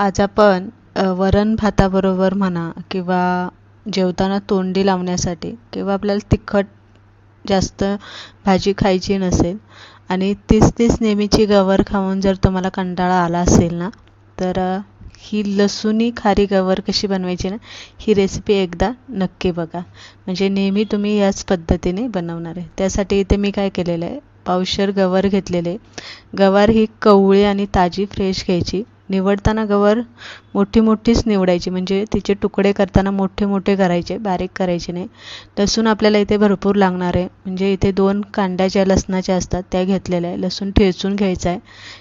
आज आपण वरण भाताबरोबर म्हणा किंवा जेवताना तोंडी लावण्यासाठी किंवा आपल्याला तिखट जास्त भाजी खायची नसेल आणि तीच नेहमीची गवार खाऊन जर तुम्हाला कंटाळा आला असेल ना, तर ही लसूणी खारी गवार कशी बनवायची ना, ही रेसिपी एकदा नक्की बघा. म्हणजे नेहमी तुम्ही याच पद्धतीने बनवणार आहे. त्यासाठी इथे मी काय केलेलं आहे, पावशेर गवार घेतलेले. गवार ही कवळी आणि ताजी फ्रेश घ्यायची. निवडताना गवार मोठीच निवडायची, म्हणजे तिचे तुकडे करताना मोठे करायचे, बारीक करायचे नाही. लसूण आपल्याला इथे भरपूर लागणार आहे. म्हणजे इथे 2 कांड्या ज्या लसणाच्या असतात त्या घेतलेल्या आहे. लसूण ठेचून घ्यायचा आहे.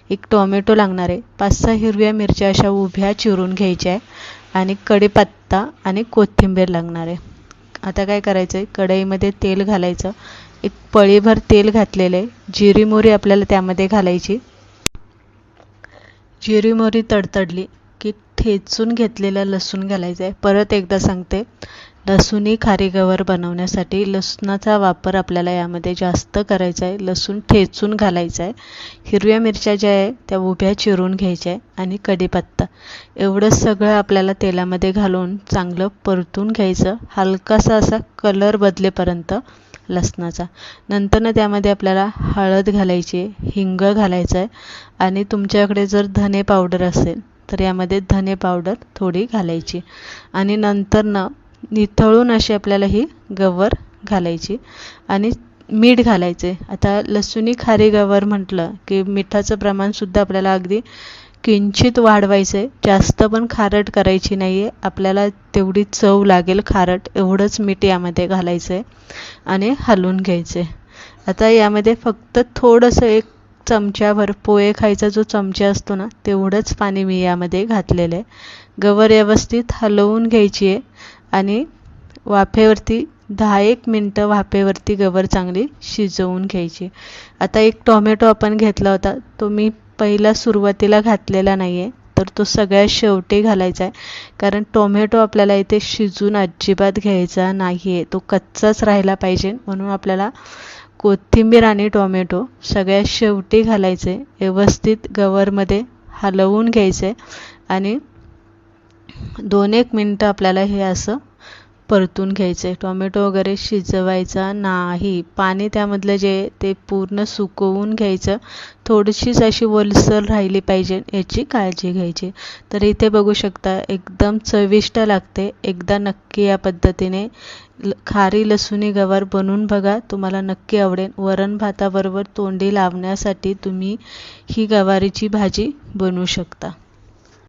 1 टोमॅटो लागणार आहे. 5-6 हिरव्या मिरच्या अशा उभ्या चिरून घ्यायच्या आहे आणि कढीपत्ता आणि कोथिंबीर लागणार आहे. आता काय करायचं आहे, कढईमध्ये तेल घालायचं. 1 पळीभर तेल घातलेलं आहे. जिरी मोहरी आपल्याला त्यामध्ये घालायची. जिरी मोहरी तडतडली की ठेचून घेतलेला लसूण घालायचा आहे. परत एकदा सांगते, लसूणी खारी गवार बनवण्यासाठी लसणाचा वापर आपल्याला यामध्ये जास्त करायचा आहे. लसूण ठेचून घालायचा आहे. हिरव्या मिरच्या ज्या आहे त्या उभ्या चिरून घ्यायच्या आहे आणि कढीपत्ता. एवढं सगळं आपल्याला तेलामध्ये घालून चांगलं परतून घ्यायचं, हलकासा असा कलर बदलेपर्यंत लसणाचा. नंतर त्यामध्ये आपल्याला हळद घालायची, हिंग घालायचं आहे आणि तुमच्याकडे जर धने पावडर असेल तर यामध्ये धने पावडर थोडी घालायची आणि नंतर निथळून अशी आपल्याला ही गवार घालायची आणि मीठ घालायचे. आता लसूणी खारी गवार म्हटलं की मिठाचं प्रमाणसुद्धा आपल्याला अगदी किंचित वाढवायचं आहे. जास्त पण खारट करायची नाही आहे. आपल्याला तेवढी चव लागेल खारट एवढंच मीठ यामध्ये घालायचं आहे आणि हलवून घ्यायचं आहे. आता यामध्ये फक्त थोडंसं 1 चमच्याभर पोहे खायचा जो चमचा असतो ना, तेवढंच पाणी मी यामध्ये घातलेलं आहे. गवार व्यवस्थित हलवून घ्यायची आहे आणि वाफेवरती 10-1 मिनटं वाफेवरती गवार चांगली शिजवून घ्यायची. आता 1 टोमॅटो आपण घेतला होता, तो मी पहिला सुरुवातीला घातलेला नाही आहे, तर तो सगळ्यात शेवटी घालायचा आहे. कारण टोमॅटो आपल्याला इथे शिजून अजिबात घ्यायचा नाही आहे, तो कच्चाच राहिला पाहिजे. म्हणून आपल्याला कोथिंबीर आणि टोमॅटो सगळ्यात शेवटी घालायचे. व्यवस्थित गवारमध्ये हलवून घ्यायचे आणि 2-1 मिनटं आपल्याला हे असं परतून घ्यायचं. टोमॅटो वगैरे शिजवायचा नाही. पाणी त्यामधलं जे ते पूर्ण सुकवून घ्यायचं. थोडीशीच अशी ओलसर राहिली पाहिजे याची काळजी घ्यायची. तर इथे बघू शकता एकदम चविष्ट लागते. एकदा नक्की या पद्धतीने खारी लसूणी गवार बनवून बघा, तुम्हाला नक्की आवडेल. वरण भाताबरोबर तोंडी लावण्यासाठी तुम्ही ही गवारीची भाजी बनवू शकता.